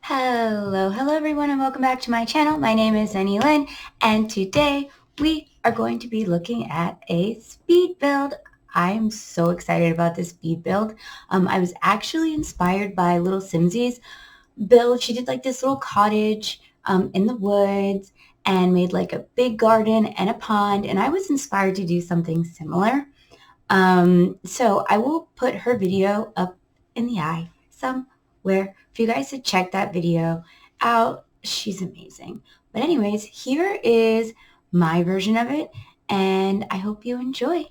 Hello everyone, and welcome back to my channel. My name is Zenny Lynn, and today we are going to be looking at a speed build. I'm so excited about this speed build. I was actually inspired by Little Simsie's build. She did like this little cottage in the woods and made like a big garden and a pond, and I was inspired to do something similar. So I will put her video up in the eye somewhere for you guys to check that video out. She's amazing. But anyways, here is my version of it, and I hope you enjoy.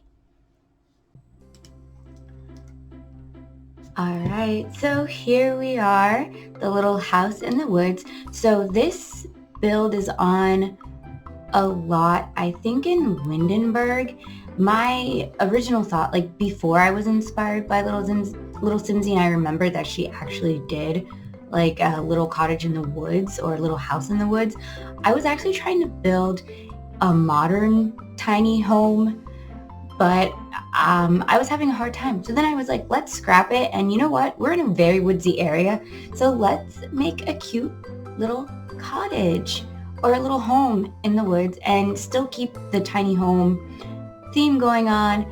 All right, so here we are, the little house in the woods. So this build is on a lot, I think, in Windenburg. My original thought, like before I was inspired by Little Simsie, and I remember that she actually did like a little cottage in the woods or a little house in the woods, I was actually trying to build a modern tiny home, but I was having a hard time. So then I was like, let's scrap it. And you know what? We're in a very woodsy area. So let's make a cute little cottage or a little home in the woods and still keep the tiny home theme going on,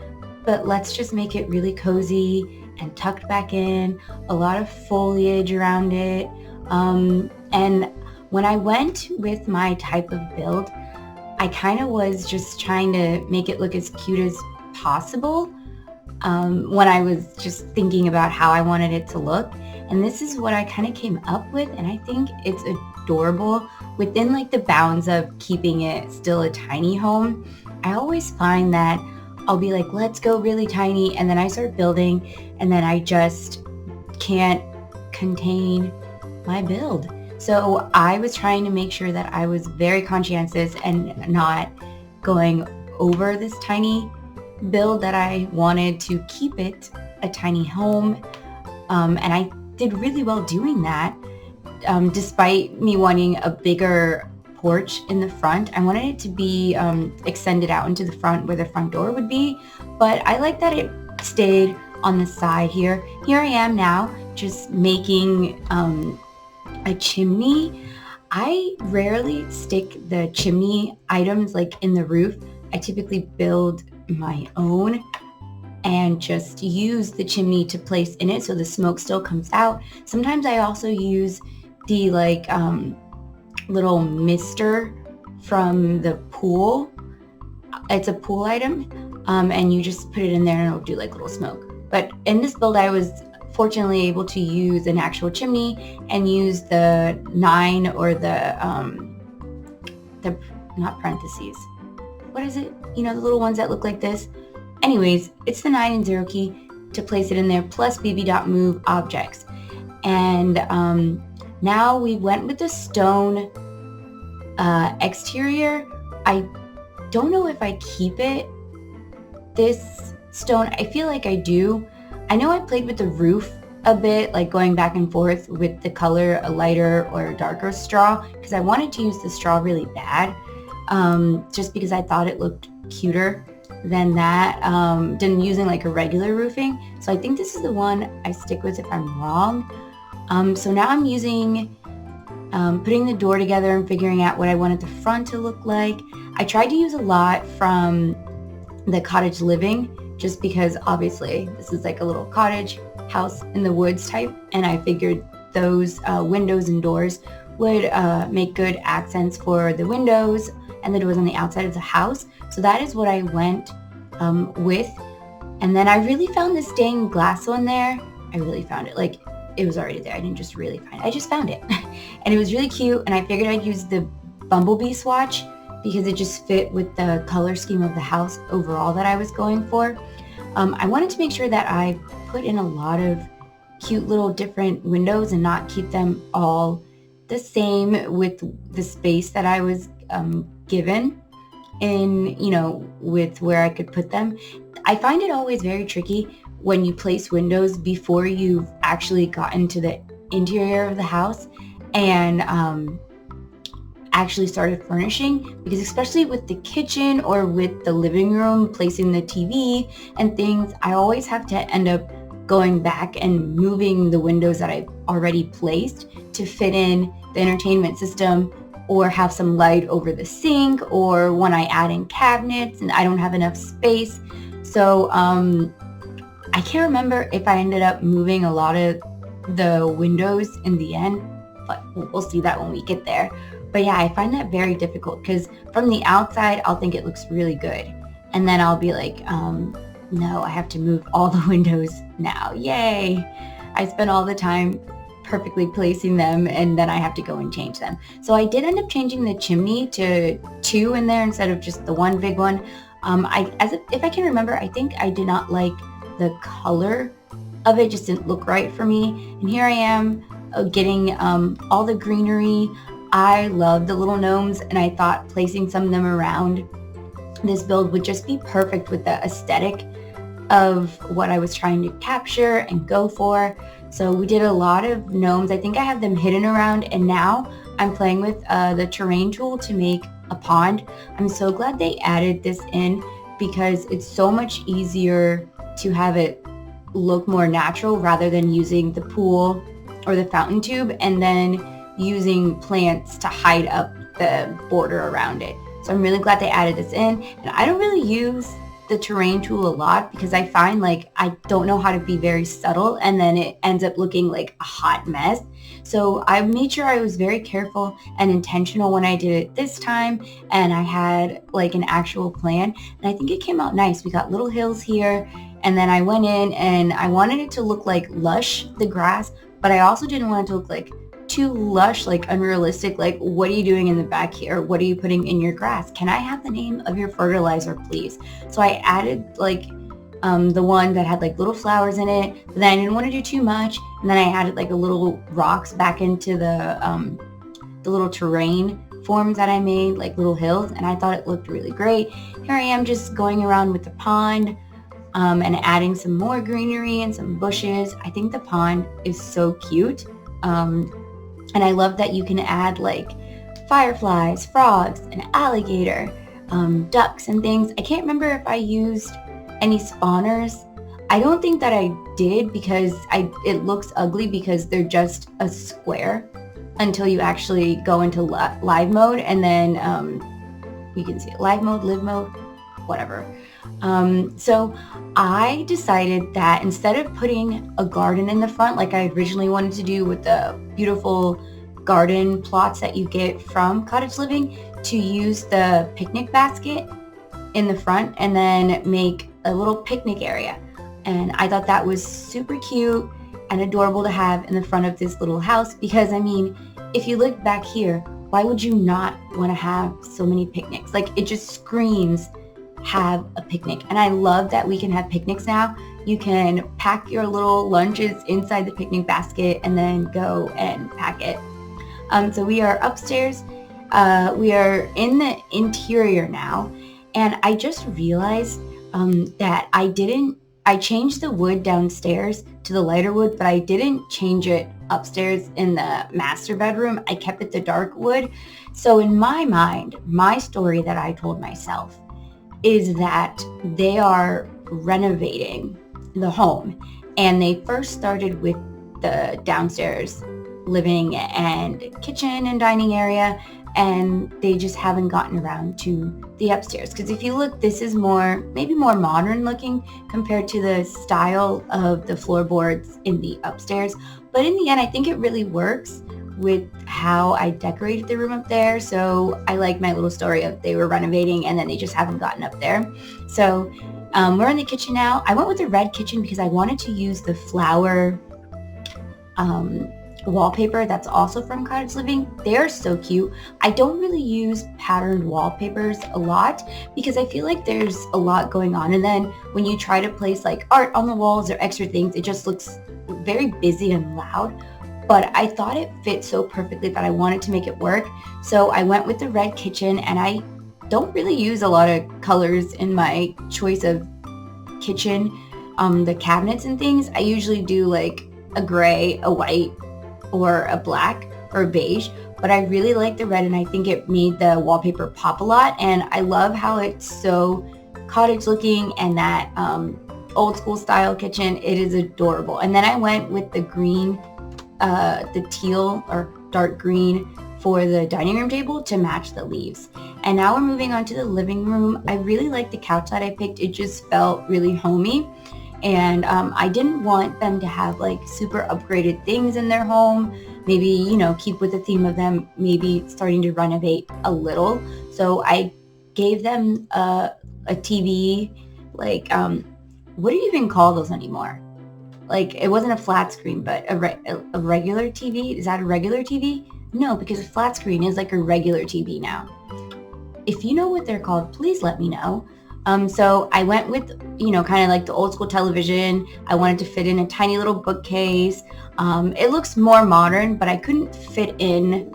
but let's just make it really cozy and tucked back in, a lot of foliage around it. And when I went with my type of build, I kind of was just trying to make it look as cute as possible when I was just thinking about how I wanted it to look. And this is what I kind of came up with, and I think it's adorable within like the bounds of keeping it still a tiny home. I always find that I'll be like, let's go really tiny, and then I start building, and then I just can't contain my build. So I was trying to make sure that I was very conscientious and not going over this tiny build, that I wanted to keep it a tiny home. And I did really well doing that, despite me wanting a bigger porch in the front. I wanted it to be extended out into the front where the front door would be, but I like that it stayed on the side here. Here I am now just making a chimney. I rarely stick the chimney items like in the roof. I typically build my own and just use the chimney to place in it so the smoke still comes out. Sometimes I also use the like little mister from the pool. It's a pool item, and you just put it in there and it'll do like little smoke. But in this build, I was fortunately able to use an actual chimney and use the 9 or the not parentheses. What is it? You know, the little ones that look like this. Anyways, it's the 9 and 0 key to place it in there, plus bb.move objects. And now we went with the stone exterior. I don't know if I keep it. This stone, I feel like I do. I know I played with the roof a bit, like going back and forth with the color, a lighter or a darker straw, because I wanted to use the straw really bad, just because I thought it looked cuter than that, than using like a regular roofing. So I think this is the one I stick with if I'm wrong. So now I'm using, putting the door together and figuring out what I wanted the front to look like. I tried to use a lot from the cottage living, just because obviously this is like a little cottage house in the woods type, and I figured those windows and doors would make good accents for the windows and the doors on the outside of the house. So that is what I went with. And then I really found this stained glass one there. I really found it. Like, it was already there. I didn't just really find it. I just found it. And it was really cute, and I figured I'd use the bumblebee swatch because it just fit with the color scheme of the house overall that I was going for. I wanted to make sure that I put in a lot of cute little different windows and not keep them all the same with the space that I was given in, you know, with where I could put them. I find it always very tricky when you place windows before you've actually gotten to the interior of the house and actually started furnishing, because especially with the kitchen or with the living room, placing the TV and things, I always have to end up going back and moving the windows that I've already placed to fit in the entertainment system, or have some light over the sink, or when I add in cabinets and I don't have enough space. So I can't remember if I ended up moving a lot of the windows in the end, but we'll see that when we get there. But yeah, I find that very difficult because from the outside, I'll think it looks really good. And then I'll be like, no, I have to move all the windows now. Yay. I spent all the time perfectly placing them, and then I have to go and change them. So I did end up changing the chimney to 2 in there instead of just the one big one. If I can remember, I think I did not like the color of it, just didn't look right for me. And here I am getting all the greenery. I love the little gnomes, and I thought placing some of them around this build would just be perfect with the aesthetic of what I was trying to capture and go for. So we did a lot of gnomes. I think I have them hidden around, and now I'm playing with the terrain tool to make a pond. I'm so glad they added this in because it's so much easier to have it look more natural rather than using the pool or the fountain tube and then using plants to hide up the border around it. So I'm really glad they added this in. And I don't really use the terrain tool a lot because I find like I don't know how to be very subtle, and then it ends up looking like a hot mess. So I made sure I was very careful and intentional when I did it this time, and I had like an actual plan, and I think it came out nice. We got little hills here, and then I went in and I wanted it to look like lush, the grass, but I also didn't want it to look like too lush, like unrealistic. Like, what are you doing in the back here? What are you putting in your grass? Can I have the name of your fertilizer, please? So I added like the one that had like little flowers in it, but then I didn't want to do too much. And then I added like a little rocks back into the little terrain forms that I made, like little hills, and I thought it looked really great. Here I am just going around with the pond and adding some more greenery and some bushes. I think the pond is so cute. And I love that you can add like fireflies, frogs, an alligator, ducks and things. I can't remember if I used any spawners. I don't think that I did because it looks ugly because they're just a square until you actually go into live mode, and then you can see it, live mode, live mode, whatever. So I decided that instead of putting a garden in the front like I originally wanted to do with the beautiful garden plots that you get from Cottage Living, to use the picnic basket in the front and then make a little picnic area. And I thought that was super cute and adorable to have in the front of this little house because, I mean, if you look back here, why would you not want to have so many picnics? Like, it just screams have a picnic. And I love that we can have picnics now. You can pack your little lunches inside the picnic basket and then go and pack it. So we are upstairs. We are in the interior now. And I just realized that I changed the wood downstairs to the lighter wood, but I didn't change it upstairs in the master bedroom. I kept it the dark wood. So in my mind, my story that I told myself is that they are renovating the home, and they first started with the downstairs living and kitchen and dining area, and they just haven't gotten around to the upstairs. Because if you look, this is maybe more modern looking compared to the style of the floorboards in the upstairs. But in the end, I think it really works with how I decorated the room up there. So I like my little story of they were renovating and then they just haven't gotten up there. So we're in the kitchen now. I went with the red kitchen because I wanted to use the flower wallpaper that's also from Cottage Living. They're so cute. I don't really use patterned wallpapers a lot because I feel like there's a lot going on, and then when you try to place like art on the walls or extra things, it just looks very busy and loud. But I thought it fit so perfectly that I wanted to make it work. So I went with the red kitchen, and I don't really use a lot of colors in my choice of kitchen, the cabinets and things. I usually do like a gray, a white, or a black or a beige, but I really like the red, and I think it made the wallpaper pop a lot. And I love how it's so cottage looking, and that old school style kitchen. It is adorable. And then I went with the green, the teal or dark green for the dining room table to match the leaves. And now we're moving on to the living room. I really like the couch that I picked. It just felt really homey. And I didn't want them to have like super upgraded things in their home. Maybe, you know, keep with the theme of them maybe starting to renovate a little. So I gave them a TV, like, what do you even call those anymore? Like, it wasn't a flat screen, but a regular TV. Is that a regular TV? No, because a flat screen is like a regular TV now. If you know what they're called, please let me know. So I went with, you know, kind of like the old school television. I wanted to fit in a tiny little bookcase. It looks more modern, but I couldn't fit in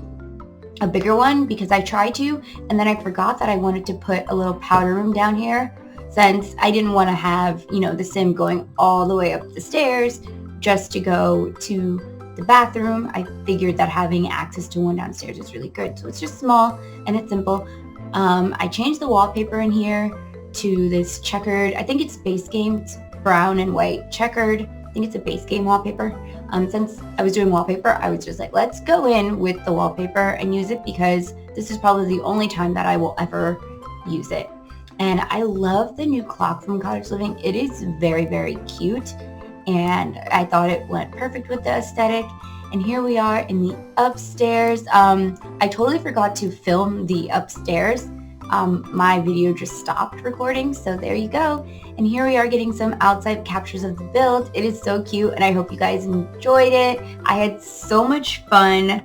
a bigger one because I tried to, and then I forgot that I wanted to put a little powder room down here since I didn't want to have, you know, the sim going all the way up the stairs just to go to the bathroom. I figured that having access to one downstairs is really good. So it's just small and it's simple. I changed the wallpaper in here to this checkered, I think it's base game, it's brown and white checkered. I think it's a base game wallpaper. Since I was doing wallpaper, I was just like, let's go in with the wallpaper and use it because this is probably the only time that I will ever use it. And I love the new clock from Cottage Living. It is very, very cute. And I thought it went perfect with the aesthetic. And here we are in the upstairs. I totally forgot to film the upstairs. My video just stopped recording, so there you go. And here we are getting some outside captures of the build. It is so cute, and I hope you guys enjoyed it. I had so much fun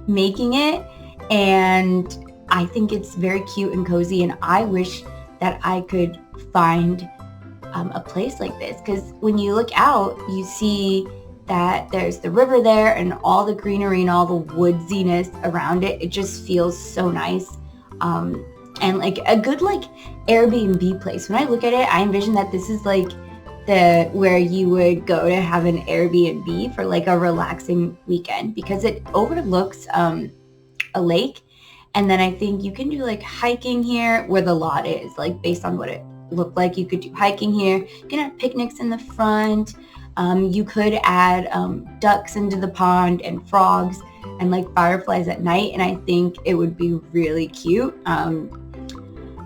making it, and I think it's very cute and cozy, and I wish that I could find a place like this, because when you look out, you see that there's the river there and all the greenery and all the woodsiness around it. It just feels so nice. And like a good like Airbnb place. When I look at it, I envision that this is like the where you would go to have an Airbnb for like a relaxing weekend because it overlooks a lake. And then I think you can do like hiking here where the lot is, like based on what it looked like. You could do hiking here. You can have picnics in the front. You could add ducks into the pond and frogs and like fireflies at night, and I think it would be really cute.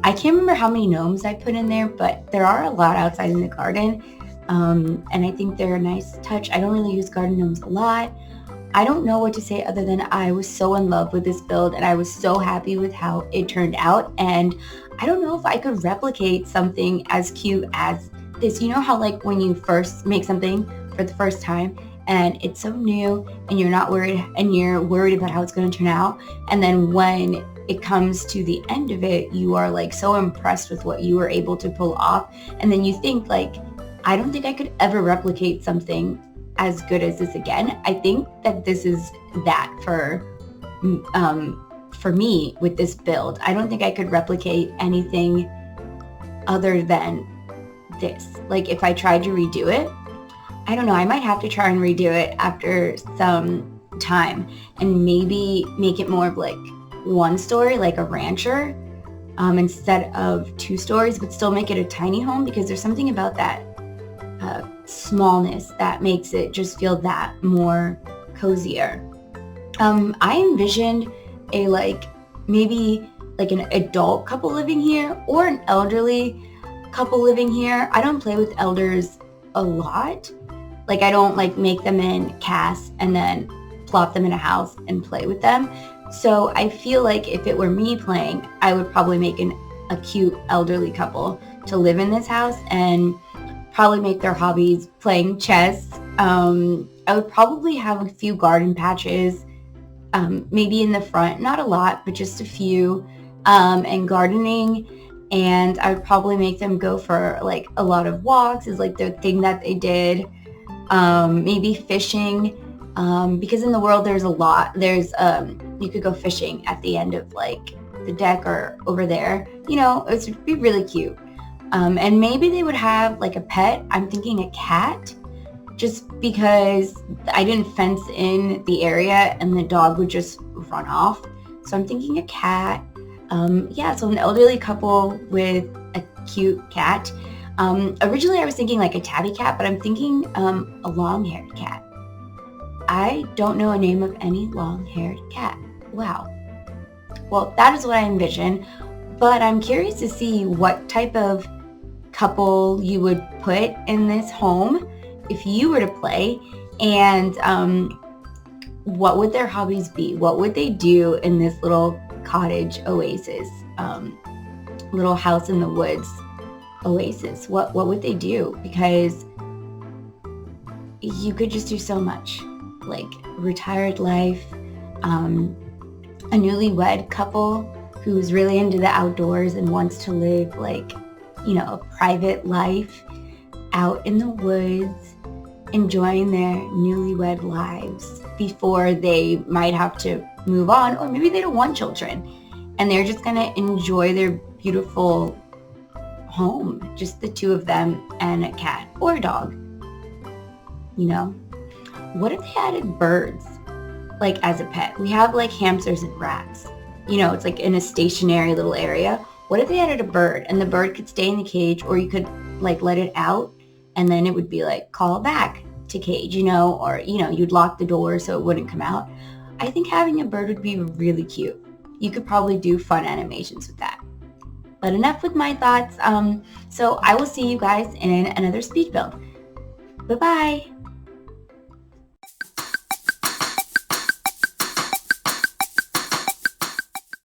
I can't remember how many gnomes I put in there, but there are a lot outside in the garden, and I think they're a nice touch. I don't really use garden gnomes a lot. I don't know what to say other than I was so in love with this build, and I was so happy with how it turned out, and I don't know if I could replicate something as cute as this. You know how like when you first make something for the first time and it's so new and you're not worried and you're worried about how it's going to turn out, and then when it comes to the end of it, you are like so impressed with what you were able to pull off, and then you think like, I don't think I could ever replicate something as good as this again. I think that this is that for me with this build. I don't think I could replicate anything other than this. Like if I tried to redo it, I don't know, I might have to try and redo it after some time and maybe make it more of like one story, like a rancher, instead of 2 stories, but still make it a tiny home because there's something about that smallness that makes it just feel that more cozier. I envisioned a like maybe like an adult couple living here or an elderly couple living here. I don't play with elders a lot. Like I don't like make them in casts and then plop them in a house and play with them. So I feel like if it were me playing, I would probably make a cute elderly couple to live in this house and probably make their hobbies playing chess. I would probably have a few garden patches, maybe in the front, not a lot, but just a few, and gardening. And I would probably make them go for like a lot of walks is like the thing that they did. Maybe fishing, because in the world there's a lot. There's you could go fishing at the end of like the deck or over there. You know, it would be really cute. And maybe they would have like a pet. I'm thinking a cat, just because I didn't fence in the area and the dog would just run off. So I'm thinking a cat. Yeah, so an elderly couple with a cute cat. Originally I was thinking like a tabby cat, but I'm thinking a long-haired cat. I don't know a name of any long-haired cat. Wow. Well, that is what I envision, but I'm curious to see what type of couple you would put in this home if you were to play, and what would their hobbies be? What would they do in this little cottage oasis, little house in the woods oasis? What would they do? Because you could just do so much, like retired life, a newlywed couple who's really into the outdoors and wants to live like, a private life out in the woods, enjoying their newlywed lives before they might have to move on, or maybe they don't want children and they're just gonna enjoy their beautiful home, just the two of them and a cat or a dog. What if they added birds, like as a pet? We have like hamsters and rats. It's like in a stationary little area. What if they added a bird and the bird could stay in the cage, or you could like let it out and then it would be like call back to cage, or you'd lock the door so it wouldn't come out. I think having a bird would be really cute. You could probably do fun animations with that. But enough with my thoughts. So I will see you guys in another speed build. Bye-bye.